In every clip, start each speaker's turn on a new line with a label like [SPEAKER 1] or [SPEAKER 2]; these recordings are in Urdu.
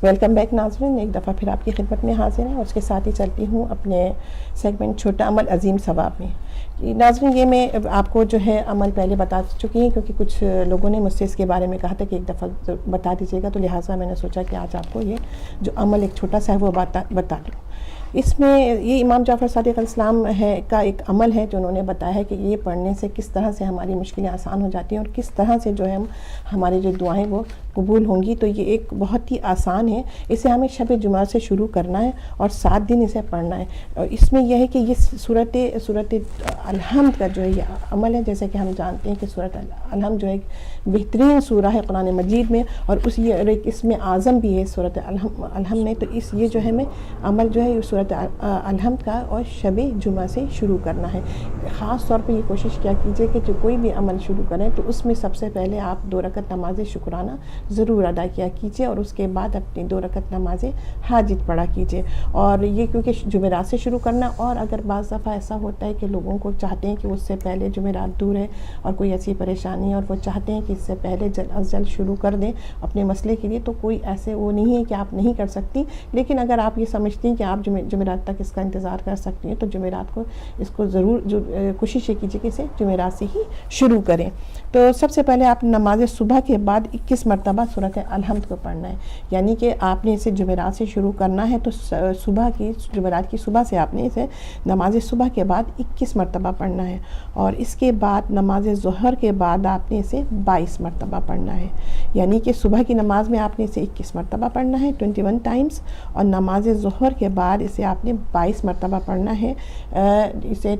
[SPEAKER 1] ویلکم بیک ناظرین، ایک دفعہ پھر آپ کی خدمت میں حاضر ہیں اور اس کے ساتھ ہی چلتی ہوں اپنے سیگمنٹ چھوٹا عمل عظیم ثواب میں۔ ناظرین، یہ میں آپ کو جو ہے عمل پہلے بتا چکی ہوں کیونکہ کچھ لوگوں نے مجھ سے اس کے بارے میں کہا تھا کہ ایک دفعہ بتا دیجیے گا، تو لہٰذا میں نے سوچا کہ آج آپ کو یہ جو عمل ایک چھوٹا سا ہے وہ بتا دوں۔ اس میں یہ امام جعفر صادق علیہ السلام کا ایک عمل ہے جو انہوں نے بتایا ہے کہ یہ پڑھنے سے کس طرح سے ہماری مشکلیں آسان ہو جاتی ہیں اور کس طرح سے جو ہے ہماری جو دعائیں وہ قبول ہوں گی۔ تو یہ ایک بہت ہی آسان ہے، اسے ہمیں شب جمعہ سے شروع کرنا ہے اور 7 دن اسے پڑھنا ہے۔ اور اس میں یہ ہے کہ یہ سورت الحمد کا جو ہے یہ عمل ہے، جیسے کہ ہم جانتے ہیں کہ سورت الحمد جو ہے ایک بہترین سورہ ہے قرآن مجید میں، اور ایک اس میں اعظم بھی ہے سورت الحمد میں۔ تو یہ جو ہے میں عمل جو ہے سورت الحمد کا اور شب جمعہ سے شروع کرنا ہے۔ خاص طور پہ یہ کوشش کیا کیجئے کہ جو کوئی بھی عمل شروع کریں تو اس میں سب سے پہلے آپ 2 رکعت نماز شکرانہ ضرور ادا کیا کیجئے اور اس کے بعد اپنی 2 رکعت نماز حاجت پڑھا کیجئے۔ اور یہ کیونکہ جمعرات سے شروع کرنا، اور اگر بعض دفعہ ایسا ہوتا ہے کہ لوگوں کو چاہتے ہیں کہ اس سے پہلے جمعرات دور ہے اور کوئی ایسی پریشانی ہے اور وہ چاہتے ہیں کہ اس سے پہلے جلد از جلد شروع کر دیں اپنے مسئلے کے لیے، تو کوئی ایسے وہ نہیں ہے کہ آپ نہیں کر سکتی، لیکن اگر آپ یہ سمجھتی ہیں کہ آپ جمعرات تک اس کا انتظار کر سکتی ہیں تو جمعرات کو اس کو ضرور کوشش یہ کیجیے کہ اسے جمعرات سے ہی شروع کریں۔ تو سب سے پہلے آپ نماز صبح کے بعد 21 مرتبہ سورۃ الحمد کو پڑھنا ہے، یعنی کہ آپ نے اسے جمعرات سے شروع کرنا ہے تو جمعرات کی صبح سے آپ نے اسے نماز صبح کے بعد 21 مرتبہ پڑھنا ہے، اور اس کے بعد نماز ظہر کے بعد آپ نے اسے 22 مرتبہ پڑھنا ہے، یعنی کہ صبح کی نماز میں آپ نے اسے 21 مرتبہ پڑھنا ہے 21 ٹائمز، اور نماز ظہر کے بعد اسے آپ نے 22 مرتبہ پڑھنا ہے، اسے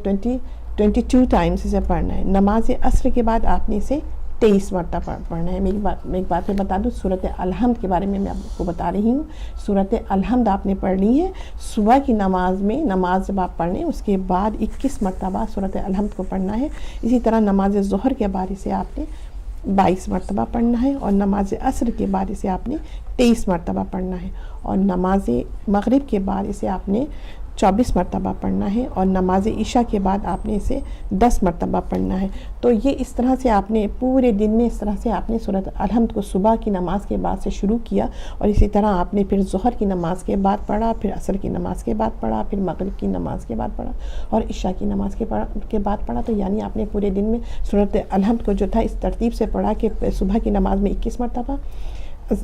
[SPEAKER 1] 22 ٹائمز اسے پڑھنا ہے۔ نماز عصر کے بعد آپ نے اسے 23 مرتبہ پڑھنا ہے۔ میں ایک بات پھر بتا دوں، سورۃ الحمد کے بارے میں آپ کو بتا رہی ہوں۔ سورۃ الحمد آپ نے پڑھ لی ہے صبح کی نماز میں، نماز جب آپ پڑھ لیں اس کے بعد 21 مرتبہ سورۃ الحمد کو پڑھنا ہے۔ اسی طرح نماز ظہر کے بعد اسے آپ نے 22 مرتبہ پڑھنا ہے، اور نماز عصر کے بعد اسے آپ نے 23 مرتبہ پڑھنا ہے، اور نماز مغرب کے بعد اسے آپ نے 24 مرتبہ پڑھنا ہے، اور نماز عشاء کے بعد آپ نے اسے 10 مرتبہ پڑھنا ہے۔ تو یہ اس طرح سے آپ نے پورے دن میں اس طرح سے آپ نے سورۃ الحمد کو صبح کی نماز کے بعد سے شروع کیا، اور اسی طرح آپ نے پھر ظہر کی نماز کے بعد پڑھا، پھر عصر کی نماز کے بعد پڑھا، پھر مغرب کی نماز کے بعد پڑھا، اور عشاء کی نماز کے بعد پڑھا۔ تو یعنی آپ نے پورے دن میں سورۃ الحمد کو جو تھا اس ترتیب سے پڑھا کہ صبح کی نماز میں 21 مرتبہ،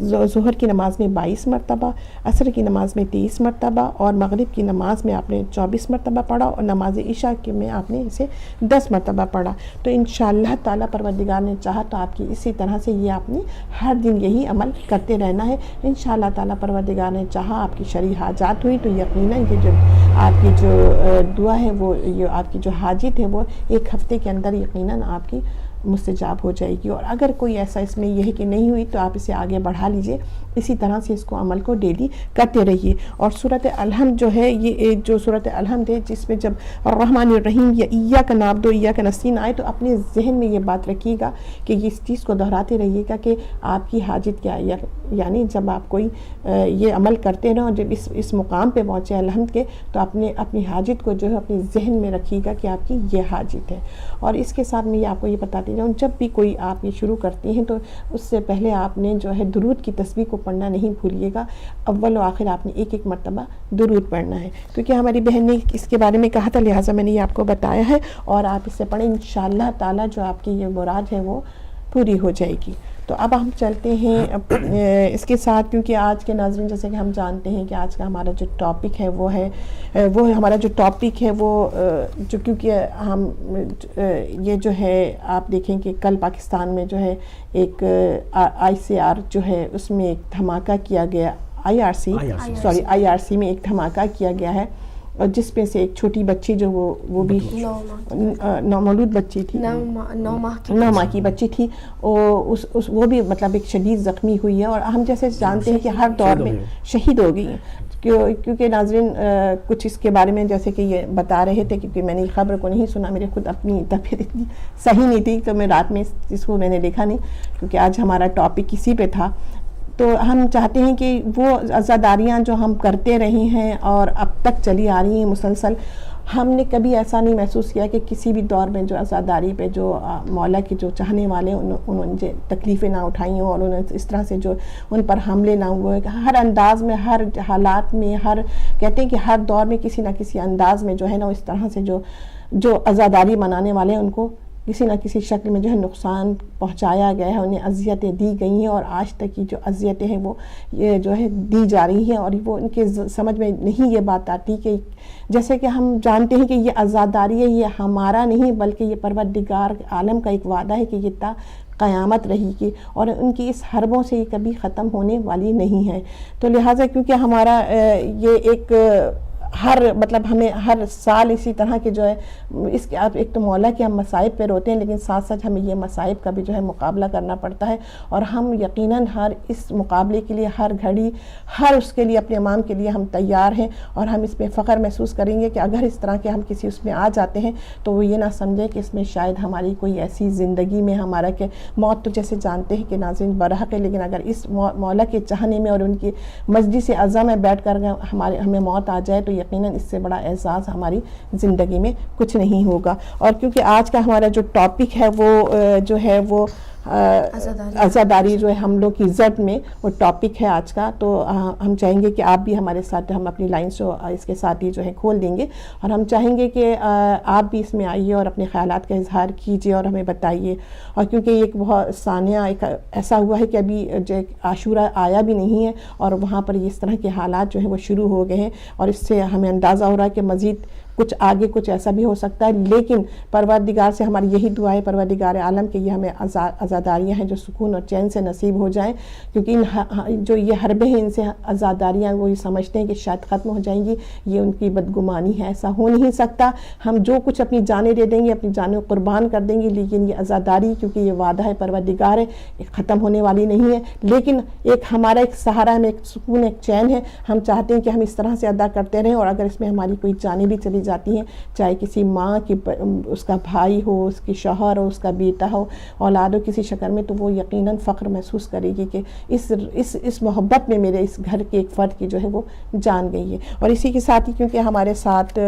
[SPEAKER 1] ظہر کی نماز میں 22 مرتبہ، عصر کی نماز میں 23 مرتبہ، اور مغرب کی نماز میں آپ نے 24 مرتبہ پڑھا، اور نماز عشاء میں آپ نے اسے 10 مرتبہ پڑھا۔ تو انشاءاللہ تعالیٰ پروردگار نے چاہا تو آپ کی اسی طرح سے یہ آپ نے ہر دن یہی عمل کرتے رہنا ہے۔ انشاءاللہ تعالیٰ پروردگار نے چاہا آپ کی شرعی حاجات ہوئی تو یقیناً یہ جو آپ کی جو دعا ہے وہ یہ آپ کی جو حاجت ہے وہ 1 ہفتے کے اندر یقیناً آپ کی مستجاب ہو جائے گی۔ اور اگر کوئی ایسا اس میں یہ ہے کہ نہیں ہوئی تو آپ اسے آگے بڑھا لیجئے، اسی طرح سے اس کو عمل کو ڈیلی کرتے رہیے۔ اور سورۃ الحمد جو ہے یہ جو سورۃ الحمد ہے جس میں جب الرحمن الرحیم یا ایاک نعبد و ایاک نستعین آئے تو اپنے ذہن میں یہ بات رکھیے گا کہ اس چیز کو دہراتے رہیے گا کہ آپ کی حاجت کیا ہے، یعنی جب آپ کوئی یہ عمل کرتے رہو، جب اس مقام پہ پہنچے الحمد کے تو اپنی حاجت کو جو ہے اپنے ذہن میں رکھیے گا کہ آپ کی یہ حاجت ہے۔ اور اس کے ساتھ میں آپ کو یہ بتاتی جاؤں، جب بھی کوئی آپ یہ شروع کرتی ہیں تو اس سے پہلے آپ نے جو ہے درود کی تسبیح کو پڑھنا نہیں بھولیے گا۔ اول و آخر آپ نے 1 مرتبہ درود پڑھنا ہے، کیونکہ ہماری بہن نے اس کے بارے میں کہا تھا، لہٰذا میں نے یہ آپ کو بتایا ہے، اور آپ اس سے پڑھیں، انشاءاللہ تعالیٰ جو آپ کی یہ مراد ہے وہ پوری ہو جائے گی۔ تو اب ہم چلتے ہیں اس کے ساتھ، کیونکہ آج کے ناظرین جیسے کہ ہم جانتے ہیں کہ آج کا ہمارا جو ٹاپک ہے وہ جو کیونکہ ہم یہ جو ہے آپ دیکھیں کہ کل پاکستان میں جو ہے ایک ICR جو ہے اس میں ایک دھماکہ کیا گیا، IRC میں ایک دھماکہ کیا گیا ہے، اور جس میں سے ایک چھوٹی بچی جو وہ بھی نومولود بچی تھی، 9 ماہ کی بچی تھی، وہ بھی مطلب ایک شدید زخمی ہوئی ہے، اور ہم جیسے جانتے ہیں کہ ہر دور میں شہید ہو گئی ہیں، کیونکہ ناظرین کچھ اس کے بارے میں جیسے کہ یہ بتا رہے تھے، کیونکہ میں نے خبر کو نہیں سنا، میرے خود اپنی طبیعت اتنی صحیح نہیں تھی تو میں رات میں اس کو میں نے دیکھا نہیں، کیونکہ آج ہمارا ٹاپک اسی پہ تھا۔ تو ہم چاہتے ہیں کہ وہ عزاداریاں جو ہم کرتے رہے ہیں اور اب تک چلی آ رہی ہیں مسلسل، ہم نے کبھی ایسا نہیں محسوس کیا کہ کسی بھی دور میں جو عزاداری پہ جو مولا کے جو چاہنے والے انہوں نے تکلیفیں نہ اٹھائی ہوں اور انہوں نے اس طرح سے جو ان پر حملے نہ ہوئے. ہر انداز میں، ہر حالات میں، کہتے ہیں کہ ہر دور میں کسی نہ کسی انداز میں جو ہے نا اس طرح سے جو عزاداری منانے والے ہیں ان کو کسی نہ کسی شکل میں جو ہے نقصان پہنچایا گیا ہے، انہیں اذیتیں دی گئی ہیں، اور آج تک کی جو اذیتیں ہیں وہ یہ جو ہے دی جا رہی ہیں. اور وہ ان کے سمجھ میں نہیں یہ بات آتی کہ جیسے کہ ہم جانتے ہیں کہ یہ عزاداری ہے، یہ ہمارا نہیں بلکہ یہ پروردگار عالم کا ایک وعدہ ہے کہ یہ قیامت رہی گی، اور ان کی اس حربوں سے یہ کبھی ختم ہونے والی نہیں ہے. تو لہٰذا کیونکہ ہمارا یہ ایک مطلب ہمیں ہر سال اسی طرح کے جو ہے اس کے ایک تو مولا کے ہم مصائب پہ روتے ہیں، لیکن ساتھ ساتھ ہمیں یہ مصائب کا بھی جو ہے مقابلہ کرنا پڑتا ہے، اور ہم یقیناً ہر اس مقابلے کے لیے ہر گھڑی اس کے لیے اپنے امام کے لیے ہم تیار ہیں، اور ہم اس میں فخر محسوس کریں گے کہ اگر اس طرح کے ہم کسی اس میں آ جاتے ہیں تو وہ یہ نہ سمجھے کہ اس میں شاید ہماری کوئی ایسی زندگی میں ہمارا کہ موت تو جیسے جانتے ہیں کہ ناظرین برحق ہے، لیکن اگر اس مولا کے چاہنے میں اور ان کی مجلس عزا میں بیٹھ کر ہمیں موت آ جائے تو یقیناً اس سے بڑا اعزاز ہماری زندگی میں کچھ نہیں ہوگا. اور کیونکہ آج کا ہمارا جو ٹاپک ہے وہ جو ہے وہ عزاداری جو ہے حملوں کی زد میں وہ ٹاپک ہے آج کا. تو ہم چاہیں گے کہ آپ بھی ہمارے ساتھ، ہم اپنی لائنز جو اس کے ساتھ ہی جو ہے کھول دیں گے، اور ہم چاہیں گے کہ آپ بھی اس میں آئیے اور اپنے خیالات کا اظہار کیجیے اور ہمیں بتائیے. اور کیونکہ یہ ایک بہت ثانیہ ایک ایسا ہوا ہے کہ ابھی جو عاشورہ آیا بھی نہیں ہے، اور وہاں پر اس طرح کے حالات جو ہیں وہ شروع ہو گئے ہیں، اور اس سے ہمیں اندازہ ہو رہا ہے کہ مزید کچھ آگے کچھ ایسا بھی ہو سکتا ہے. لیکن پروردگار سے ہماری یہی دعا ہے، پروردگار عالم کہ یہ ہمیں عزاداریاں ہیں جو سکون اور چین سے نصیب ہو جائیں، کیونکہ جو یہ حربیں ہیں ان سے عزاداریاں وہ یہ سمجھتے ہیں کہ شاید ختم ہو جائیں گی. یہ ان کی بدگمانی ہے، ایسا ہو نہیں سکتا. ہم جو کچھ اپنی جانیں دے دیں گے، اپنی جانیں قربان کر دیں گے، لیکن یہ عزاداری کیونکہ یہ وعدہ ہے پروردگار ہے، ختم ہونے والی نہیں ہے. لیکن ہمارا ایک سہارا میں ایک سکون، ایک چین ہے. ہم چاہتے ہیں کہ ہم اس طرح سے ادا کرتے رہیں، اور اگر اس میں ہماری کوئی جانیں بھی چلی جاتی ہیں، چاہے کسی ماں کی اس کا بھائی ہو، اس کی شوہر ہو، اس کا بیٹا ہو، اولاد ہو کسی شکل میں، تو وہ یقیناً فخر محسوس کرے گی کہ اس محبت میں میرے اس گھر کے ایک فرد کی جو ہے وہ جان گئی ہے. اور اسی کے ساتھ ہی کیونکہ ہمارے ساتھ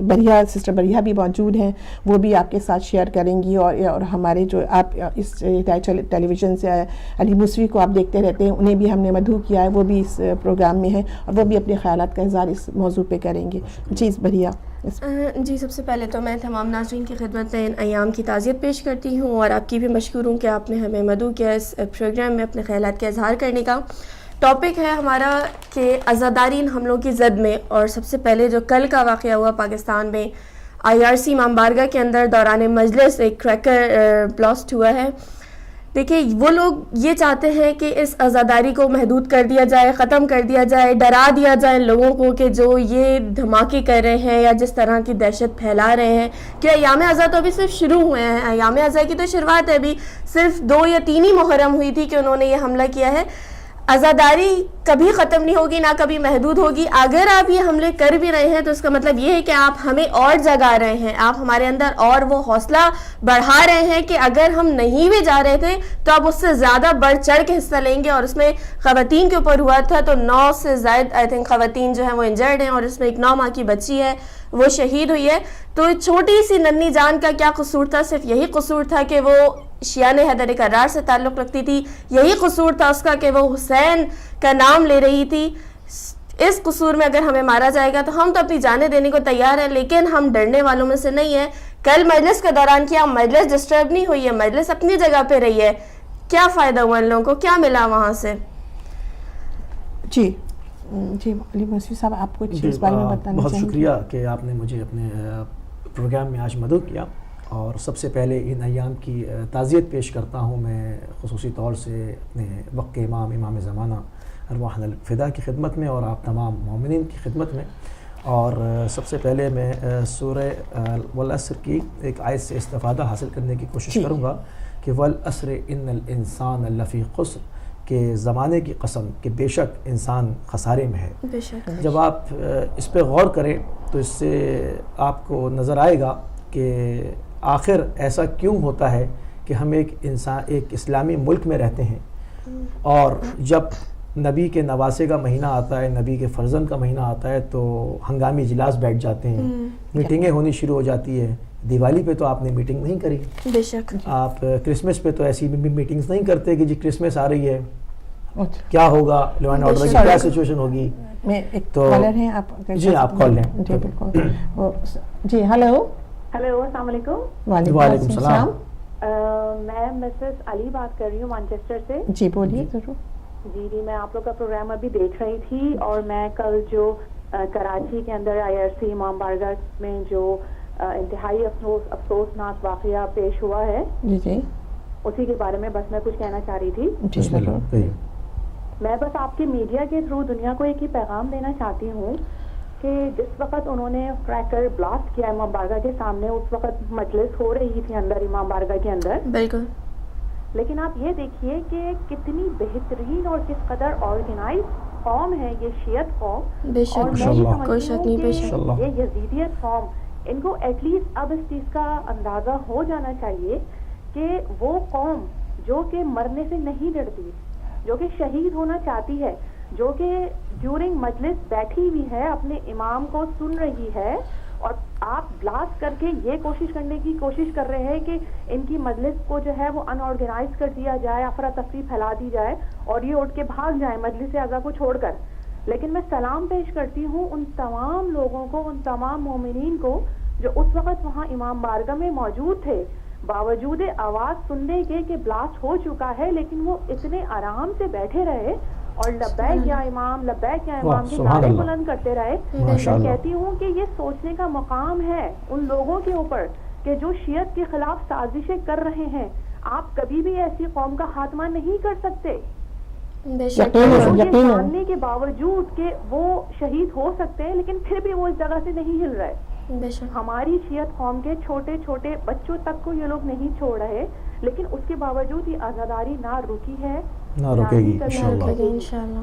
[SPEAKER 1] بریہ سسٹر بریہ بھی موجود ہیں، وہ بھی آپ کے ساتھ شیئر کریں گی، اور ہمارے جو آپ اس ٹیلی ویژن سے علی موسوی کو آپ دیکھتے رہتے ہیں، انہیں بھی ہم نے مدعو کیا ہے، وہ بھی اس پروگرام میں ہیں، اور وہ بھی اپنے خیالات کا اظہار اس موضوع پہ کریں گے. جی بریہ.
[SPEAKER 2] جی سب سے پہلے تو میں تمام ناظرین کی خدمت میں ان ایام کی تعزیت پیش کرتی ہوں، اور آپ کی بھی مشکور ہوں کہ آپ نے ہمیں مدعو کیا اس پروگرام میں اپنے خیالات کا اظہار کرنے کا. ٹاپک ہے ہمارا کہ عزاداری ان حملوں کی زد میں. اور سب سے پہلے جو کل کا واقعہ ہوا پاکستان میں IRC امام بارگاہ کے اندر دوران مجلس ایک کریکر بلاسٹ ہوا ہے. دیکھیں وہ لوگ یہ چاہتے ہیں کہ اس عزاداری کو محدود کر دیا جائے، ختم کر دیا جائے، ڈرا دیا جائے لوگوں کو کہ جو یہ دھماکے کر رہے ہیں یا جس طرح کی دہشت پھیلا رہے ہیں. کہ ایام عزا تو ابھی صرف شروع ہوئے ہیں، ایام عزا کی تو شروعات ہے، ابھی صرف 2 یا 3 ہی محرم ہوئی تھی کہ انہوں نے یہ حملہ کیا ہے. عزاداری کبھی ختم نہیں ہوگی، نہ کبھی محدود ہوگی. اگر آپ یہ حملے کر بھی رہے ہیں تو اس کا مطلب یہ ہے کہ آپ ہمیں اور جگا رہے ہیں، آپ ہمارے اندر اور وہ حوصلہ بڑھا رہے ہیں کہ اگر ہم نہیں بھی جا رہے تھے تو آپ اس سے زیادہ بڑھ چڑھ کے حصہ لیں گے. اور اس میں خواتین کے اوپر ہوا تھا تو 9 سے زائد خواتین جو ہیں وہ انجرڈ ہیں، اور اس میں ایک 9 ماہ کی بچی ہے وہ شہید ہوئی ہے. تو چھوٹی سی ننھی جان کا کیا قصور تھا؟ صرف یہی قصور تھا کہ وہ شیعہ حیدر کرار سے تعلق رکھتی تھی، یہی قصور تھا اس کا کہ وہ حسین کا نام لے رہی تھی. اس قصور میں اگر ہمیں مارا جائے گا تو ہم تو اپنی جانیں دینے کو تیار ہیں، لیکن ہم ڈرنے والوں میں سے نہیں ہیں. کل مجلس کے دوران کیا مجلس ڈسٹرب نہیں ہوئی ہے، مجلس اپنی جگہ پہ رہی ہے. کیا فائدہ ہوا ان لوگوں کو، کیا ملا وہاں سے؟
[SPEAKER 1] جی علی موسوی صاحب آپ کچھ اس بارے میں بتانا چاہیں گے؟
[SPEAKER 3] بہت شکریہ کہ آپ نے مجھے اپنے پروگرام میں آج مدعو کیا. اور سب سے پہلے ان ایام کی تعزیت پیش کرتا ہوں میں خصوصی طور سے اپنے وقت کے امام زمانہ ارواحنا الفدا کی خدمت میں اور آپ تمام مومنین کی خدمت میں. اور سب سے پہلے میں سورہ والعصر کی ایک آیت سے استفادہ حاصل کرنے کی کوشش کروں گا کہ والعصر ان الانسان لفی خسر، کہ زمانے کی قسم کہ بے شک انسان خسارے میں ہے.
[SPEAKER 2] بے شک.
[SPEAKER 3] جب آپ اس پہ غور کریں تو اس سے آپ کو نظر آئے گا کہ آخر ایسا کیوں ہوتا ہے کہ ہم ایک اسلامی ملک میں رہتے ہیں اور جب نبی کے نواسے کا مہینہ آتا ہے، نبی کے فرزند کا مہینہ آتا ہے تو ہنگامی اجلاس بیٹھ جاتے ہیں، میٹنگیں ہونی شروع ہو جاتی ہے. دیوالی پہ تو آپ نے میٹنگ نہیں کری،
[SPEAKER 2] بے شک.
[SPEAKER 3] آپ کرسمس پہ تو ایسی میٹنگز نہیں کرتے کہ جی کرسمس آ رہی ہے کیا ہوگا، لا اینڈ آرڈر کی کیا سچویشن ہوگی.
[SPEAKER 1] میں ایک
[SPEAKER 3] تو
[SPEAKER 1] کالر ہیں آپ.
[SPEAKER 3] جی آپ کال لیں.
[SPEAKER 1] جی بالکل. جی ہلو.
[SPEAKER 4] ہیلو، السلام علیکم.
[SPEAKER 3] وعلیکم السلام.
[SPEAKER 4] میں مسز علی بات کر رہی ہوں مانچسٹر سے.
[SPEAKER 1] جی بولیے ضرور.
[SPEAKER 4] جی میں آپ لوگ کا پروگرام ابھی دیکھ رہی تھی، اور میں کل جو کراچی کے اندر IRC امام بارگاہ میں جو انتہائی افسوسناک واقعہ پیش ہوا ہے،
[SPEAKER 1] جی جی
[SPEAKER 4] اسی کے بارے میں بس میں کچھ کہنا چاہ رہی تھی.
[SPEAKER 1] جی ضرور.
[SPEAKER 4] میں بس آپ کے میڈیا کے تھرو دنیا کو ایک ہی پیغام دینا چاہتی ہوں کہ جس وقت انہوں نے کریکر بلاسٹ کیا امام بارگاہ کے سامنے، اس وقت مجلس ہو رہی تھی اندر امام بارگاہ کے اندر.
[SPEAKER 2] بالکل.
[SPEAKER 4] لیکن آپ یہ دیکھیے کہ کتنی بہترین اور کس قدر آرگنائز قوم ہے یہ شیعت قوم.
[SPEAKER 2] بے شک.
[SPEAKER 4] اور میں یہ
[SPEAKER 2] کوئی شک
[SPEAKER 4] سمجھتی
[SPEAKER 2] نہیں. بے
[SPEAKER 4] ہوں
[SPEAKER 2] شک.
[SPEAKER 4] کہ یہ یزیدیت قوم، ان کو ایٹ لیسٹ اب اس چیز کا اندازہ ہو جانا چاہیے کہ وہ قوم جو کہ مرنے سے نہیں ڈرتی، جو کہ شہید ہونا چاہتی ہے، جو کہ ڈیورنگ مجلس بیٹھی ہوئی ہے، اپنے امام کو سن رہی ہے، اور آپ بلاسٹ کر کے یہ کوشش کرنے کی کوشش کر رہے ہیں کہ ان کی مجلس کو جو ہے وہ ان آرگنائز کر دیا جائے، افراتفری پھیلا دی جائے اور یہ اٹھ کے بھاگ جائیں مجلس اعضا کو چھوڑ کر. لیکن میں سلام پیش کرتی ہوں ان تمام لوگوں کو، ان تمام مومنین کو جو اس وقت وہاں امام بارگاہ میں موجود تھے، باوجود آواز سننے کے کہ بلاسٹ ہو چکا ہے، لیکن وہ اتنے آرام سے بیٹھے رہے اور لبیک یا امام، لبیک یا امام کے نعرے بلند کرتے رہے. میں کہتی ہوں کہ یہ سوچنے کا مقام ہے ان لوگوں کے اوپر کہ جو شیعت کے خلاف سازشیں کر رہے ہیں. آپ کبھی بھی ایسی قوم کا خاتمہ نہیں کر سکتے، جاننے کے باوجود کہ وہ شہید ہو سکتے ہیں، لیکن پھر بھی وہ اس جگہ سے نہیں ہل رہے. ہماری شیعت قوم کے چھوٹے چھوٹے بچوں تک کو یہ لوگ نہیں چھوڑ رہے، لیکن اس کے باوجود یہ آزاداری نہ رکی ہے،
[SPEAKER 3] نہ رکے گی
[SPEAKER 2] انشاءاللہ.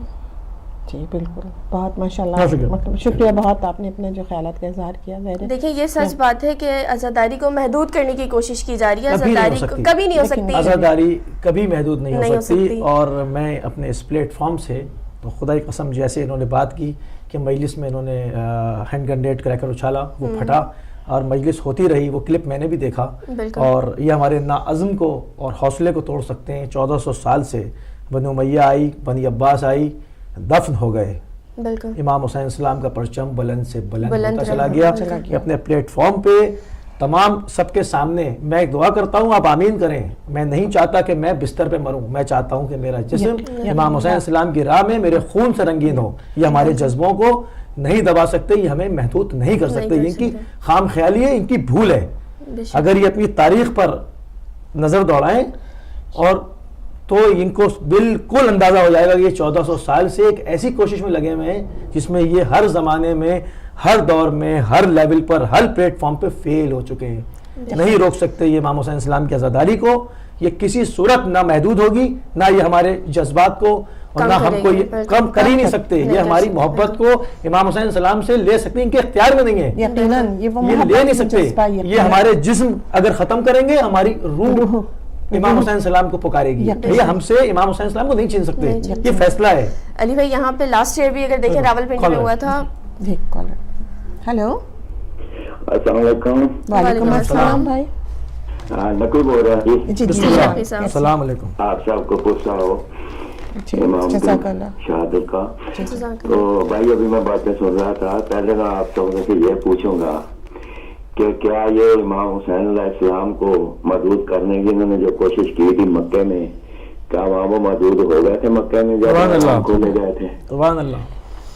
[SPEAKER 1] جی بالکل. بہت ماشاءاللہ، مطلب شکریہ بہت، آپ نے اپنے جو خیالات کا اظہار کیا.
[SPEAKER 2] دیکھیں یہ سچ بات ہے کہ آزاداری کو محدود کرنے کی کوشش کی جا رہی ہے. آزاداری کبھی نہیں ہو سکتی، آزاداری
[SPEAKER 3] کبھی محدود نہیں ہو سکتی. اور میں اپنے اس پلیٹ فارم سے تو خدا کی قسم، جیسے انہوں نے بات کی کہ مجلس میں انہوں نے ہینڈ گرینیڈ کریکر اچھالا، وہ پھٹا اور مجلس ہوتی رہی، وہ کلپ میں نے بھی دیکھا. اور یہ ہمارے ناعزم کو اور حوصلے کو توڑ سکتے ہیں. 1400 سال سے بنو امیہ آئی، بنی عباس آئی، دفن ہو گئے. امام حسین السلام کا پرچم بلند سے بلند ہوتا چلا گیا. اپنے پلیٹ فارم پہ تمام سب کے سامنے میں ایک دعا کرتا ہوں، آپ آمین کریں. میں نہیں چاہتا کہ میں بستر پہ مروں، میں چاہتا ہوں کہ میرا جسم امام حسین السلام کی راہ میں میرے خون سے رنگین ہو. یہ ہمارے جذبوں کو نہیں دبا سکتے، یہ ہمیں محدود نہیں کر سکتے. ان کی خام خیالی ہے، ان کی بھول ہے. اگر یہ اپنی تاریخ پر نظر دوڑائیں اور تو ان کو بالکل اندازہ ہو جائے گا کہ یہ 1400 سال سے ایک ایسی کوشش میں لگے ہوئے ہیں جس میں یہ ہر زمانے میں، ہر دور میں، ہر لیول پر، ہر پلیٹ فارم پہ فیل ہو چکے ہیں. نہیں روک سکتے یہ امام حسین السلام کی آزاداری کو. یہ کسی صورت نہ محدود ہوگی، نہ یہ ہمارے جذبات کو، اور نہ ہم کو یہ کم کر ہی نہیں سکتے. یہ ہماری محبت کو امام حسین السلام سے لے سکتے ہیں، ان کے اختیار میں نہیں ہے، یہ لے نہیں سکتے. یہ ہمارے جسم اگر ختم کریں گے، ہماری روح امام حسین السلام کو پکارے گی. یہ ہم سے امام حسین السلام کو نہیں چھین سکتے، یہ فیصلہ ہے.
[SPEAKER 2] علی بھائی یہاں پہ لاسٹ ایئر بھی اگر دیکھیں راولپنڈی میں ہوا تھا.
[SPEAKER 1] ہیلو،
[SPEAKER 5] السلام علیکم.
[SPEAKER 1] وعلیکم السلام بھائی.
[SPEAKER 5] نقوی بول رہا ہے.
[SPEAKER 1] جی جی
[SPEAKER 3] السلام علیکم.
[SPEAKER 5] آپ سب کو پوچھا ہو امام شہادت کا. تو بھائی ابھی میں باتیں سن رہا تھا، پہلے میں آپ سب سے یہ پوچھوں گا کہ کیا یہ امام حسین علیہ السلام کو محدود کرنے کی انہوں نے جو کوشش کی تھی مکے میں، کیا وہاں وہ محدود ہو گئے تھے مکے میں جب کو لے گئے تھے؟
[SPEAKER 3] سبحان اللہ.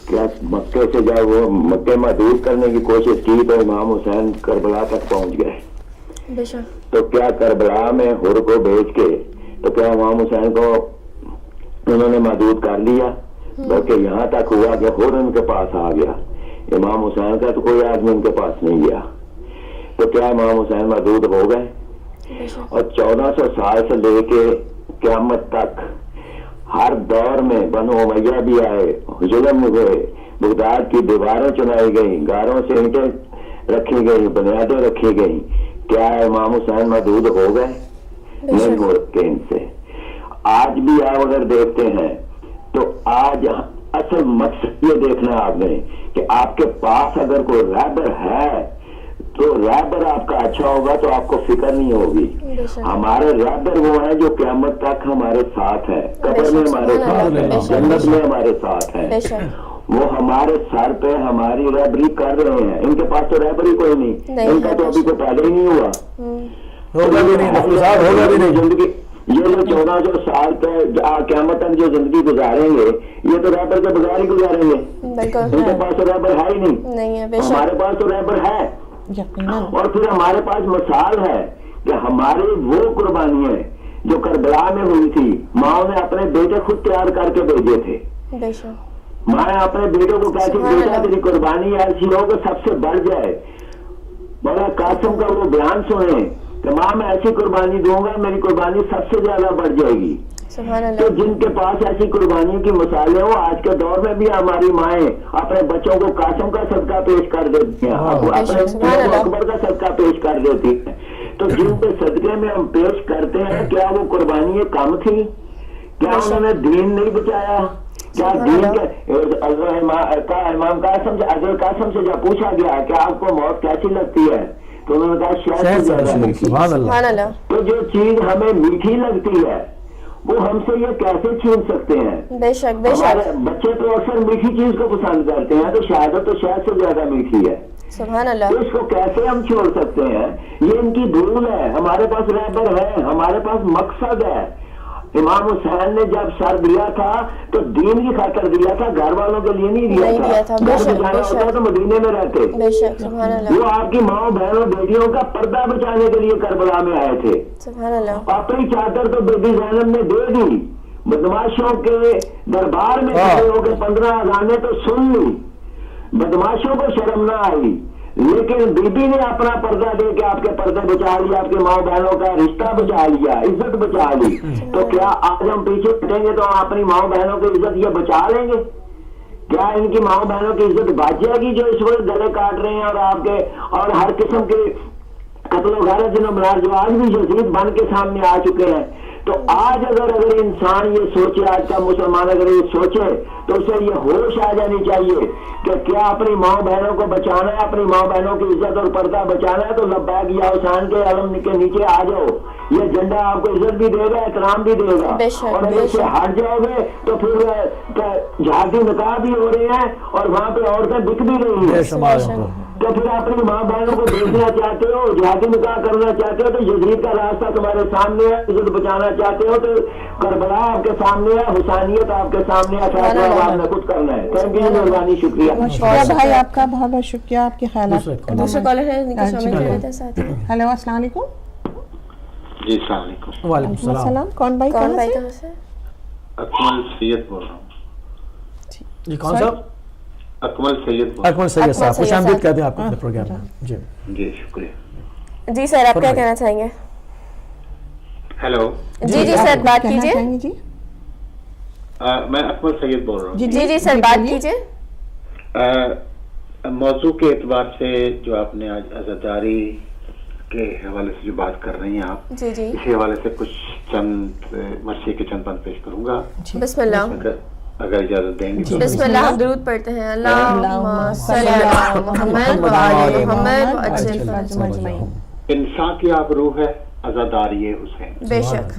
[SPEAKER 5] کیا مکے سے جب وہ مکے محدود کرنے کی کوشش کی تو امام حسین کربلا تک پہنچ گئے؟ تو کیا کربلا میں حر کو بھیج کے تو کیا امام حسین کو انہوں نے محدود کر لیا؟ بلکہ یہاں تک ہوا کہ حر ان کے پاس آ گیا. امام حسین کا تو کوئی آدمی ان کے پاس نہیں گیا. تو کیا امام حسین محدود ہو گئے؟ اور 1400 سال سے لے کے قیامت تک ہر دور میں بنو امیہ بھی آئے، ظلم ہوئے، بغداد کی دیواریں چنائی گئیں، غاروں سے اینٹیں رکھی گئی، بنیادیں رکھی گئیں. کیا امام حسین محدود ہو گئے؟ نہیں ہو سکے ان سے. آج بھی آپ اگر دیکھتے ہیں تو آج اصل مقصد یہ دیکھنا ہے آپ نے کہ آپ کے پاس اگر کوئی رہبر ہے تو رہبر آپ کا اچھا ہوگا تو آپ کو فکر نہیں ہوگی. ہمارے رہبر وہ ہیں جو قیامت تک ہمارے ساتھ ہے, قبر میں ہمارے ساتھ ہے, جنت میں ہمارے ساتھ ہے. وہ ہمارے سر پہ ہماری رہبری کر رہے ہیں. ان کے پاس تو رہبری کوئی نہیں, ان کا تو ابھی تو پیدا ہی نہیں ہوا, زندگی یہ جو 1400 سال پہ قیامت تک جو زندگی گزاریں گے یہ تو رہبر کے بغیر ہی گزاریں گے. ان کے پاس تو رہبر ہے ہی نہیں, ہمارے پاس تو رہبر ہے. اور پھر ہمارے پاس مثال ہے کہ ہماری وہ قربانیاں جو کربلا میں ہوئی تھی, ماں نے اپنے بیٹے خود تیار کر کے بھیجے تھے. ماں اپنے بیٹے کو کہتی بیٹا تیری قربانی ایسی ہو کہ سب سے بڑھ جائے. بڑا قاسم کا وہ بیان سنیں کہ ماں میں ایسی قربانی دوں گا میری قربانی سب سے زیادہ بڑھ جائے گی. تو جن کے پاس ایسی قربانیوں کی مثالیں ہو, آج کے دور میں بھی ہماری مائیں اپنے بچوں کو قاسم کا صدقہ پیش کر دیتی ہیں, اپنے بچوں کو اکبر کا صدقہ پیش کر دیتی ہیں. تو جن کے صدقے میں ہم پیش کرتے ہیں کیا وہ قربانی کم تھی؟ کیا انہوں نے دین نہیں بچایا؟ کیا دین کا امام قاسم سے جب پوچھا گیا کہ آپ کو موت کیسی لگتی ہے تو انہوں نے کہا شاید زیادہ میٹھی. تو جو چیز ہمیں میٹھی لگتی ہے وہ ہم سے یہ کیسے چھین سکتے ہیں؟
[SPEAKER 2] بے شک بے شک.
[SPEAKER 5] بچے تو اکثر میٹھی چیز کو پسند کرتے ہیں, تو شہادت تو شاید سے زیادہ میٹھی ہے.
[SPEAKER 2] سبحان اللہ.
[SPEAKER 5] تو اس کو کیسے ہم چھوڑ سکتے ہیں؟ یہ ان کی دھول ہے. ہمارے پاس رہبر ہے, ہمارے پاس مقصد ہے. امام حسین نے جب سر دیا تھا تو دین کی خاطر دیا تھا, گھر والوں کے لیے نہیں دیا تھا. گھر بچانا ہوتا تو مدینے میں رہتے. وہ آپ کی ماں بہنوں بیٹیوں کا پردہ بچانے کے لیے کربلا میں آئے تھے. اپنی چادر تو بیٹی زینب نے دے دی, بدماشوں کے دربار میں کھڑے ہو کے 15 اذانیں تو سن لی, بدماشوں کو شرم نہ آئی, لیکن بی بی نے اپنا پردہ دے کے آپ کے پردے بچا لیا, آپ کے ماں بہنوں کا رشتہ بچا لیا, عزت بچا لی. تو کیا آج ہم پیچھے ہٹیں گے تو اپنی ماں بہنوں کی عزت یہ بچا لیں گے؟ کیا ان کی ماں بہنوں کی عزت بچ جائے گی جو اس وقت گلے کاٹ رہے ہیں اور آپ کے اور ہر قسم کے قتل و غارت جنہوں بنارجواز بھی یزید بن کے سامنے آ چکے ہیں؟ تو آج اگر انسان یہ سوچے, آج کا مسلمان اگر یہ سوچے تو اسے یہ ہوش آ جانی چاہیے کہ کیا اپنی ماں بہنوں کو بچانا ہے, اپنی ماں بہنوں کی عزت اور پردہ بچانا ہے تو لبیک یا حسین کے علم کے نیچے آ جاؤ. یہ جھنڈا آپ کو عزت بھی دے گا, احترام بھی دے گا. اور اگر اس سے ہٹ جاؤ گے تو پھر جہادی نکاح بھی ہو رہے ہیں اور وہاں پہ عورتیں بک بھی رہی ہیں. تو پھر اپنی ماں بہنوں کو دیکھنا چاہتے ہو, جہادی نکاح کرنا چاہتے ہو تو یزید کا راستہ تمہارے سامنے ہے. عزت بچانا چاہتے ہو تو کربلا آپ کے سامنے ہے, حسینیت آپ کے سامنے ہے, فیصلہ آپ نے کچھ کرنا ہے. تھینک یو, مہربانی, شکریہ.
[SPEAKER 1] بھائی آپ کا بہت بہت شکریہ, آپ کے خیالات.
[SPEAKER 2] دوسرے کالر ہے
[SPEAKER 1] ہیلو, السلام علیکم.
[SPEAKER 6] جی السلام علیکم.
[SPEAKER 3] وعلیکم السلام.
[SPEAKER 1] کون بھائی کہاں سے؟
[SPEAKER 6] اکمل سید بول رہا ہوں.
[SPEAKER 3] جی کون صاحب؟
[SPEAKER 6] اکمل سید بول رہا ہوں.
[SPEAKER 3] اکمل سید صاحب, خوش آمدید کہتے ہیں آپ کو اپنے پروگرام میں. جی
[SPEAKER 6] جی شکریہ.
[SPEAKER 2] جی سر, آپ کیا کہنا چاہیں گے؟
[SPEAKER 6] ہیلو.
[SPEAKER 2] جی جی سر, بات کیجیے.
[SPEAKER 6] میں اکمل سید بول رہا ہوں.
[SPEAKER 2] جی جی سر, بات کیجیے.
[SPEAKER 6] موضوع کے اعتبار سے جو آپ نے آج عزاداری کے حوالے سے جو بات کر رہی ہیں آپ,
[SPEAKER 2] جی جی,
[SPEAKER 6] اسی حوالے سے کچھ چند مرثیے کے چند بند پیش کروں گا.
[SPEAKER 2] بسم اللہ.
[SPEAKER 6] اگر اجازت دیں گے.
[SPEAKER 2] بسم اللہ. ہم درود پڑھتے ہیں. اللہم صلی علی محمد و آل محمد وسلم.
[SPEAKER 6] انسان کی آبرو ہے عزاداری حسین.
[SPEAKER 2] بے شک.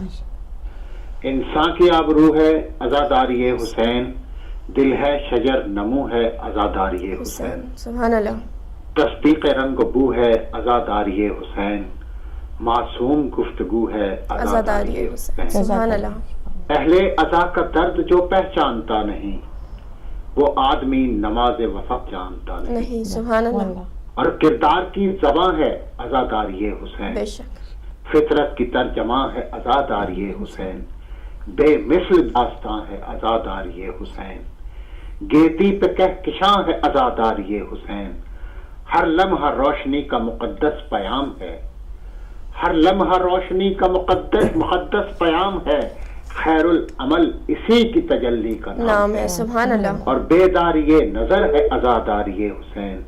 [SPEAKER 6] انسان کی آبرو ہے عزاداری حسین, دل ہے شجر نمو ہے عزاداری حسین.
[SPEAKER 2] سبحان اللہ.
[SPEAKER 6] تصدیق رنگ بو ہے عزاداری حسین, معصوم گفتگو ہے عزاداری حسین.
[SPEAKER 2] سبحان اللہ.
[SPEAKER 6] اہل عزا کا درد جو پہچانتا نہیں وہ آدمی نماز وفق جانتا نہیں.
[SPEAKER 2] سبحان اللہ.
[SPEAKER 6] اور کردار کی زباں ہے عزاداری حسین.
[SPEAKER 2] بے شک.
[SPEAKER 6] فطرت کی ترجمہ ہے عزاداری حسین, بے مثل داستان ہے عزاداری حسین, گیتی پہ کہکشاں ہے عزاداری حسین. ہر لمحہ روشنی کا مقدس پیام ہے, ہر لمحہ روشنی کا مقدس پیام ہے. خیر العمل اسی کی تجلی کا نام ہے.
[SPEAKER 2] سبحان اللہ.
[SPEAKER 6] اور بیداری نظر ہے عزاداری حسین,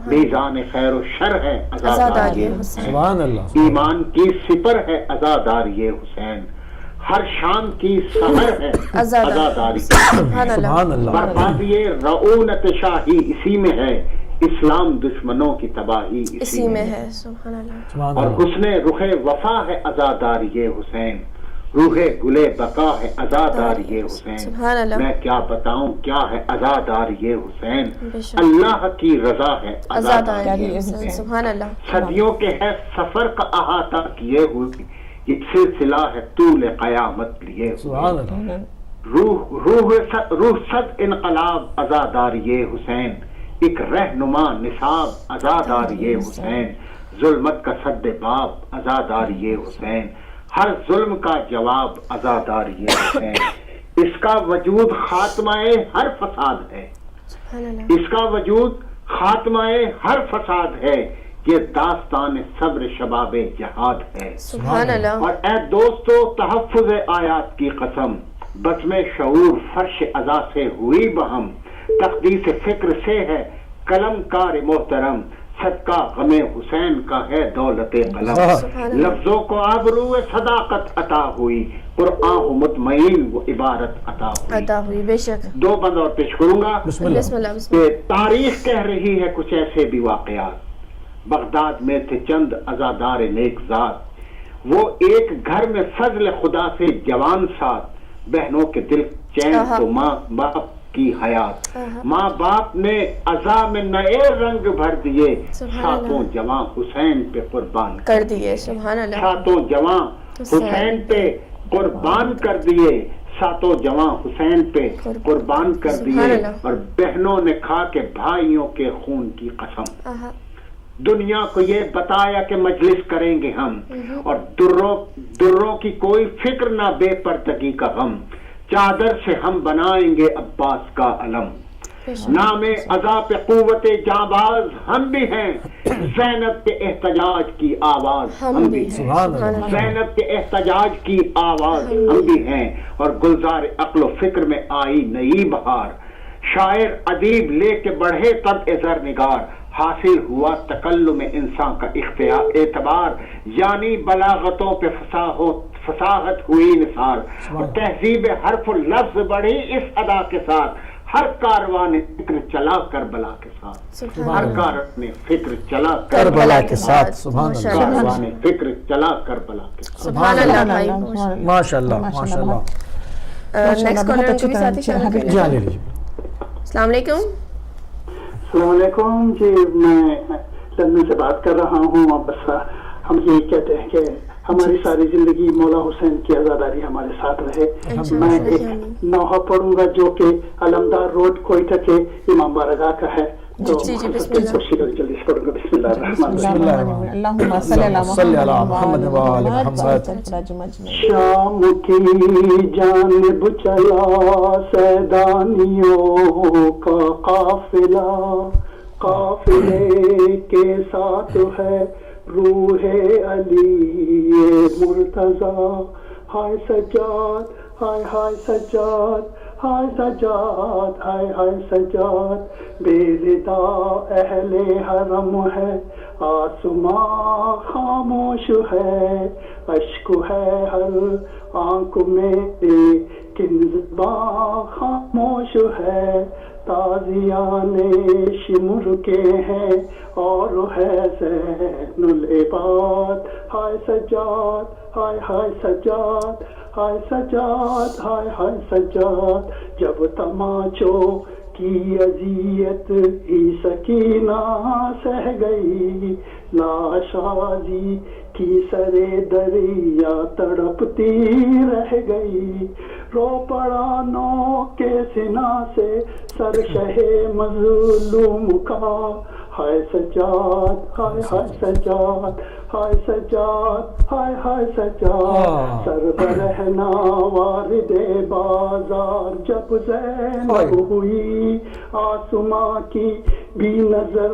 [SPEAKER 6] میزان خیر و شر ہے عزاداری حسین.
[SPEAKER 3] سبحان اللہ.
[SPEAKER 6] ایمان کی سپر ہے عزاداری حسین, ہر شام کی سحر ہے عزاداری.
[SPEAKER 2] سبحان اللہ.
[SPEAKER 6] بربادی رعونت شاہی اسی میں ہے، اسلام دشمنوں کی تباہی
[SPEAKER 2] اسی میں ہے. سبحان اللہ.
[SPEAKER 6] اور حسن رخ وفا ہے عزاداری حسین، روح گلے بقا ہے عزاداری حسین.
[SPEAKER 2] سبحان اللہ.
[SPEAKER 6] میں کیا بتاؤں کیا ہے عزاداری حسین، اللہ کی رضا ہے عزاداری حسین.
[SPEAKER 2] سبحان اللہ.
[SPEAKER 6] صدیوں کے ہے سفر کا احاطہ کیے ہوئے، یہ سلسلہ ہے طول قیامت لیے.
[SPEAKER 3] سبحان اللہ.
[SPEAKER 6] روح صد انقلاب عزاداری حسین، ایک رہنما نصاب عزاداری حسین، ظلمت کا سد باب عزاداری حسین، ہر ظلم کا جواب عزاداری حسین. اس کا وجود خاتمہ ہر فساد ہے، اس کا وجود خاتمہ ہر فساد ہے، یہ داستان صبر شباب جہاد ہے.
[SPEAKER 2] سبحان اللہ.
[SPEAKER 6] اور اے دوستو تحفظ آیات کی قسم، بزم شعور فرش ازا سے ہوئی بہم، تقدیس فکر سے ہے قلم کار محترم، صدقہ غم حسین کا ہے دولت قلم. لفظوں کو آبرو صداقت عطا ہوئی، قرآن و مطمئن وہ عبارت عطا ہوئی.
[SPEAKER 2] بے شک.
[SPEAKER 6] دو بند اور پیش کروں گا.
[SPEAKER 3] بسم اللہ.
[SPEAKER 6] کہ تاریخ کہہ رہی ہے کچھ ایسے بھی واقعات. بغداد میں تھے چند عزادار نیک ذات، وہ ایک گھر میں فضل خدا سے جوان ساتھ، بہنوں کے دل چین تو ماں باپ کی حیات. ماں باپ نے عزا میں نئے رنگ بھر دیے، ساتوں جوان حسین پہ قربان
[SPEAKER 2] کر دیے. سبحان اللہ.
[SPEAKER 6] ساتوں جوان حسین پہ قربان کر دیے، ساتوں جوان حسین پہ قربان کر دیے. اور بہنوں نے کھا کے بھائیوں کے خون کی قسم، دنیا کو یہ بتایا کہ مجلس کریں گے ہم، اور دروں کی کوئی فکر نہ بے پردگی کا غم، چادر سے ہم بنائیں گے عباس کا علم. نام عزا پہ قوت جانباز ہم بھی ہیں، زینب کے احتجاج کی آواز ہم بھی ہیں، زینب کے احتجاج کی آواز ہم بھی ہیں. اور گلزار عقل و فکر میں آئی نئی بہار، شاعر ادیب لے کے بڑھے تب زر نگار، حاصل ہوا تکلم انسان کا اعتبار، یعنی بلاغتوں پہ فصاحت ہوئی نثار. اور تہذیب حرف و لفظ بڑھی اس ادا کے ساتھ، ہر کاروان فکر چلا کربلا کے ساتھ، ہر کاروان فکر چلا
[SPEAKER 3] کربلا کے ساتھ. سبحان اللہ.
[SPEAKER 6] کاروان فکر چلا کربلا کے ساتھ.
[SPEAKER 2] سبحان اللہ بھائی.
[SPEAKER 3] ماشاء اللہ ماشاء اللہ.
[SPEAKER 2] نیکسٹ کالر جو بھی ساتھی شامل کریں.
[SPEAKER 3] جی لے لیجیے.
[SPEAKER 2] السلام علیکم.
[SPEAKER 7] السلام علیکم جی، میں لندن سے بات کر رہا ہوں. اور بس ہم یہی کہتے ہیں کہ ہماری ساری زندگی مولا حسین کی عزاداری ہمارے ساتھ رہے. میں ایک نوحہ پڑھوں گا جو کہ علمدار روڈ کوئٹہ کے امام بارگاہ کا ہے. تو جلدی سے پڑھوں گا. بسم اللہ الرحمن الرحیم.
[SPEAKER 1] اللہم صلی علی محمد و آل محمد.
[SPEAKER 7] شام کی جانب چلا سیدانیوں کا قافلہ، قافلے کے ساتھ ہے روح علی مرتضیٰ. ہائے سجاد ہائے ہائے سجاد، ہائے سجاد ہائے ہائے سجاد، بے ردا اہل حرم ہے، آسماں خاموش ہے، اشک ہے ہر آنکھ میں لیکن زباں خاموش ہے. تازیانے شمر کے ہیں اور ہے زین العباد. ہائے سجاد ہائے ہائے سجاد، ہائے سجاد ہائے ہائے سجاد. جب تماچوں کی اذیت ہی سکینہ سہ گئی، لاشازی کی سرے دریا تڑپتی رہ گئی. رو پڑا نو کے سنا سے سر شہ مظلوم کا. ہائے سجاد ہائے ہائے سجاد، ہائے سجاد ہائے ہائے سجاد. سر برہنا وارد بازار جب زینب ہوئی، آسماں کی بھی نظر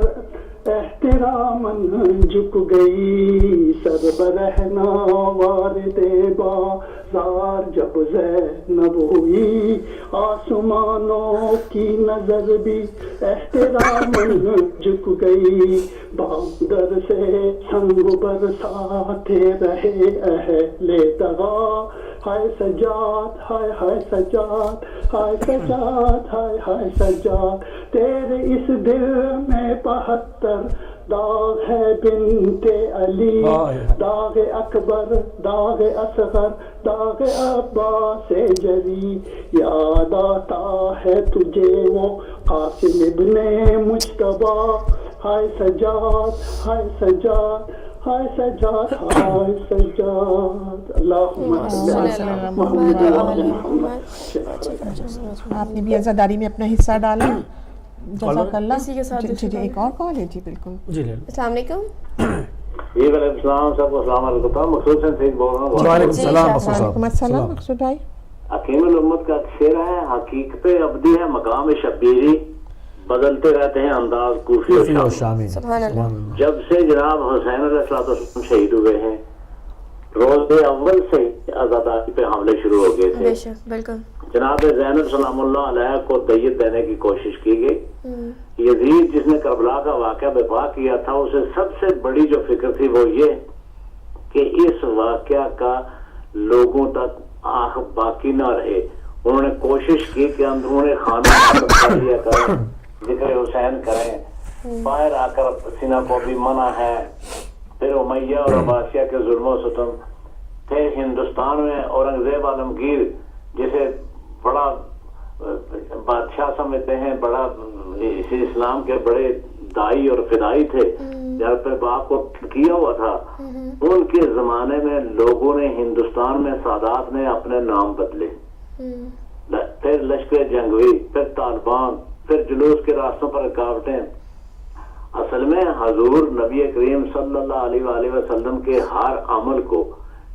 [SPEAKER 7] احتراماً جھک گئی. سر برہنا وارد بازار جب زینب ہوئی، آسمانوں کی نظر بھی احتراماً جھک گئی. باندر سے سنگ برساتے رہے اہل دغا، ہائے سجاد ہائے ہائے سجاد ہائے سجاد ہائے ہائے سجاد تیرے اس دل میں 72 داغ ہے بنت علی داغ اکبر داغ اصغر داغ عباس جری یاد آتا ہے تجھے وہ قاسم ابن مجتبی ہائے سجاد ہائے سجاد ہائے سجاد ہائے سجاد اللہم صلی علی محمد.
[SPEAKER 1] آپ نے بھی عزاداری میں اپنا حصہ ڈالا. جزاک اللہ.
[SPEAKER 2] اسی کے ساتھ
[SPEAKER 1] جی ایک اور کال ہے. جی بالکل.
[SPEAKER 3] جی
[SPEAKER 2] السلام علیکم.
[SPEAKER 5] جی وعلیکم السلام. سب کو السلام علیکم. مقصود سے بول رہا ہوں.
[SPEAKER 3] وعلیکم السلام.
[SPEAKER 1] وعلیکم السلام مقصود بھائی.
[SPEAKER 5] حکیم الامت کا شعر ہے حقیقت ابدی ہے مقام شبیری بدلتے رہتے ہیں انداز کوفی اور شامی. جب سے جناب حسین علیہ السلام شہید ہوئے ہیں روز اول سے آزاداری پہ حملے شروع ہو گئے تھے.
[SPEAKER 2] بالکل.
[SPEAKER 5] جناب زینب سلام اللہ علیہ کو دیت دینے کی کوشش کی گئی. یزید جس نے کربلا کا واقعہ برپا کیا تھا اسے سب سے بڑی جو فکر تھی وہ یہ کہ اس واقعہ کا لوگوں تک آنکھ باقی نہ رہے. انہوں نے کوشش کی کہ اندرون خانہ لیا کریں ذکر حسین کریں. باہر آ کر سینہ کو بھی منع ہے. پھر امیہ اور عباسیہ کے ظلم و ستم تھے. ہندوستان میں اورنگزیب عالمگیر جسے بڑا بادشاہ سمجھتے ہیں بڑا اسلام کے بڑے دائی اور فدائی تھے جہاں پہ باپ کو کیا ہوا تھا ان کے زمانے میں لوگوں نے ہندوستان میں سادات نے اپنے نام بدلے. پھر لشکر جنگوی پھر طالبان پھر جلوس کے راستوں پر رکاوٹیں. اصل میں حضور نبی کریم صلی اللہ علیہ وآلہ وسلم کے ہر عمل کو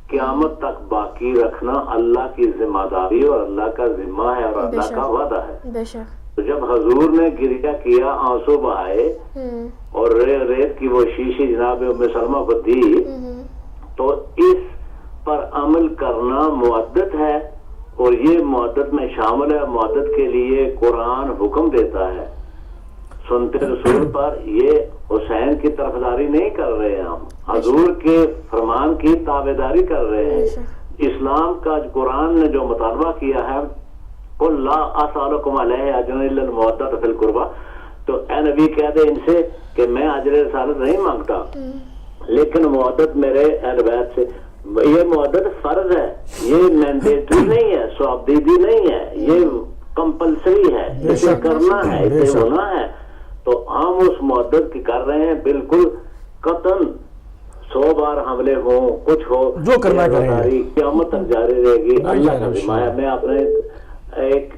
[SPEAKER 5] قیامت تک باقی رکھنا اللہ کی ذمہ داری اور اللہ کا ذمہ ہے اور اللہ کا وعدہ ہے. تو جب حضور نے گریہ کیا آنسو بہائے اور ریت کی وہ شیشی جناب ام سلمہ کو دی تو اس پر عمل کرنا معدت ہے اور یہ معدت میں شامل ہے. معدت کے لیے قرآن حکم دیتا ہے سنتے رسول پر. یہ حسین کی طرفداری نہیں کر رہے ہیں ہم حضور کے فرمان کی تابعداری کر رہے ہیں. اسلام کا قرآن نے جو مطالبہ کیا ہے قل لا اسألکم علیہ اجرا الا المودۃ فی القربى تو اے نبی کہہ دے ان سے کہ میں اجر رسالت نہیں مانگتا لیکن مودت میرے اہل بیت سے. یہ مودت فرض ہے یہ مینڈیٹری نہیں ہے ثوابدیدی نہیں ہے یہ کمپلسری ہے اسے کرنا ہے اسے ہونا ہے. تو ہم اس مدت کی کر رہے ہیں بالکل قطعاً 100 بار حملے ہوں کچھ ہو
[SPEAKER 3] جو کرنا ہے
[SPEAKER 5] قیامت تک جاری رہے گی. اللہ کا ذمہ ہے. میں اپنے ایک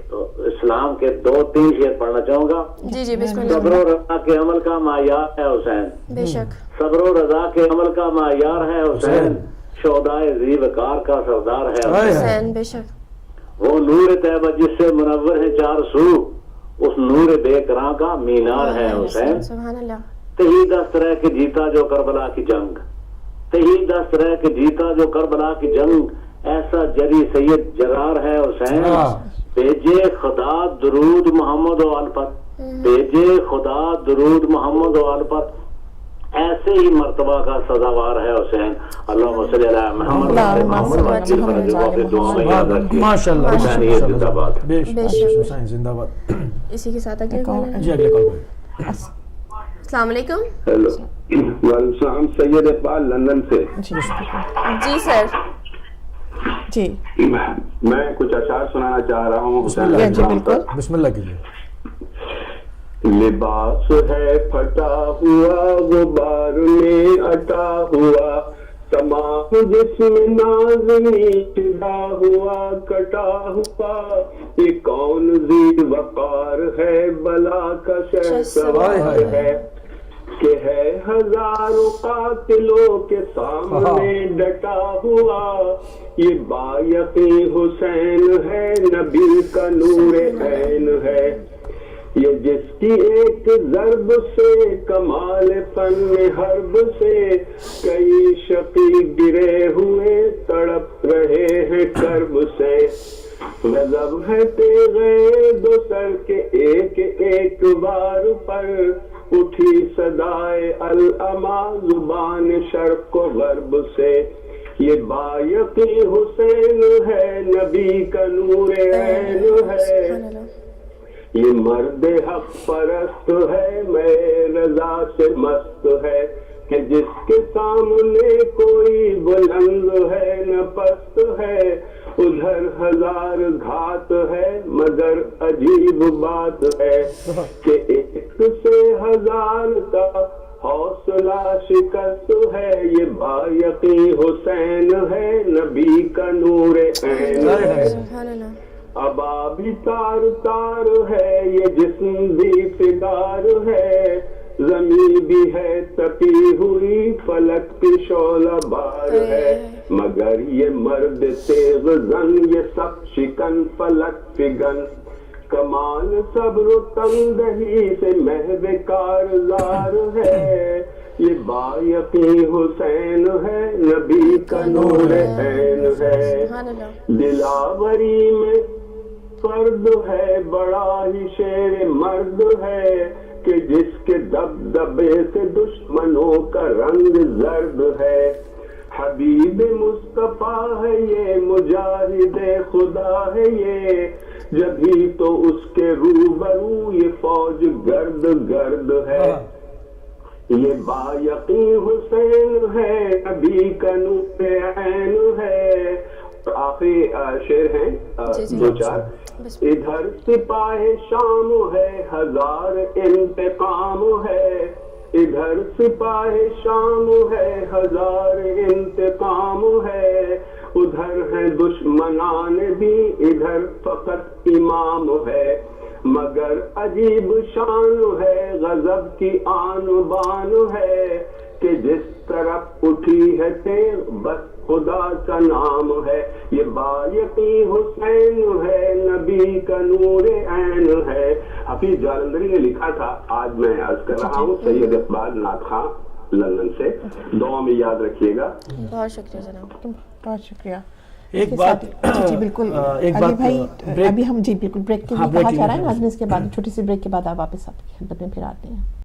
[SPEAKER 5] اسلام کے 2-3 شعر پڑھنا چاہوں گا.
[SPEAKER 2] جی بسم اللہ.
[SPEAKER 5] صبر و رضا کے عمل کا معیار ہے حسین.
[SPEAKER 2] بے شک.
[SPEAKER 5] صبر و رضا کے عمل کا معیار ہے حسین. شہدائے ذی وقار کا سردار ہے
[SPEAKER 2] حسین. بے شک.
[SPEAKER 5] وہ نور طیبہ جس سے منور ہے 4 سو اس نور بے کراں کا مینار ہے حسین.
[SPEAKER 2] سبحان اللہ.
[SPEAKER 5] تہی دست رہ کے جیتا جو کربلا کی جنگ تہی دست رہ کے جیتا جو کربلا کی جنگ ایسا جری سید جرار ہے حسین. بھیجے خدا درود محمد و آل پر بھیجے خدا درود محمد و آل پر ایسے ہی مرتبہ کا سزاوار ہے حسین. اللہم صلی علی محمد
[SPEAKER 3] ماشاءاللہ.
[SPEAKER 2] زندہ باد. اسی کے ساتھ اگلے کال.
[SPEAKER 3] جی اگلے کال.
[SPEAKER 2] السلام علیکم.
[SPEAKER 8] ہیلو وعلیکم السلام. سید اقبال لندن سے.
[SPEAKER 2] جی سر.
[SPEAKER 1] جی
[SPEAKER 8] میں کچھ اشعار سنانا چاہ رہا ہوں.
[SPEAKER 3] بسم اللہ کیجیے.
[SPEAKER 8] لباس ہے پھٹا ہوا غبار میں اٹا ہوا تمام جسم نازنی چڑا ہوا کٹا ہوا یہ کون ذی وقار ہے بلا کا شہسوار ہے کہ ہے ہزاروں قاتلوں کے سامنے ڈٹا ہوا یہ بایقی حسین ہے نبی کا نور عین ہے یہ جس کی ایک ضرب سے کمال فن حرب سے کئی شقی گرے ہوئے تڑپ رہے ہیں کرب سے غضب ہے تیغے دو سر کے ایک ایک بار پر اٹھی صدائے العما زبان شرق و غرب سے یہ بایقی حسین ہے، نبی کا نور عین ہے، یہ مرد حق پرست ہے، میں رضا سے مست ہے، کہ جس کے سامنے کوئی بلند ہے نہ پست ہے، ادھر ہزار گھات ہے مگر عجیب بات ہے، کہ ایک سے ہزار کا حوصلہ شکست ہے، یہ بایقی حسین ہے، نبی کا نور عین ہے، ابا بھی تار تار ہے، یہ جسم بھی فگار ہے، زمین بھی ہے تپی ہوئی، فلک کی شعلہ بار ہے، مگر یہ مرد تیغ زن، یہ سب شکن فلک فگن، کمال صبر و تندہی سے محو کارزار ہے، یہ بایقی حسین ہے، نبی کا نور عین ہے، دلاوری میں فرد ہے، بڑا ہی شیر مرد ہے، کہ جس کے دبدبے سے دشمنوں کا رنگ زرد ہے، حبیب مصطفیٰ ہے یہ، مجاہد خدا ہے یہ، جبھی تو اس کے روبرو یہ فوج گرد گرد ہے، یہ بایقی حسین ہے، نبی کا نور عین ہے۔ آخری شعر ہیں دو چار، ادھر سپاہ شام ہے، ہزار انتقام ہے، ادھر سپاہ شام ہے، ہزار انتقام ہے، ادھر ہے دشمنان بھی، ادھر فقط امام ہے، مگر عجیب شان ہے، غضب کی آن بان ہے، کہ جس طرف اٹھی ہے تیغ بس خدا کا نام ہے، یہ بایقی حسین ہے، نبی کا نور عین ہے۔ حفیظ جالندھری نے لکھا تھا، آج میں عرض کر رہا ہوں، سید اقبال نعت خواں لندن سے، دعا میں یاد رکھیے گا۔
[SPEAKER 2] بہت شکریہ جناب،
[SPEAKER 1] بہت شکریہ۔
[SPEAKER 3] ایک بات
[SPEAKER 1] جی بالکل علی بھائی، ابھی ہم جی بالکل بریک کے لیے کہا جا رہا ہے ناظرین، اس کے بعد چھوٹی سی بریک کے بعد آپ واپس آپ کی خدمت میں پھر آتے ہیں۔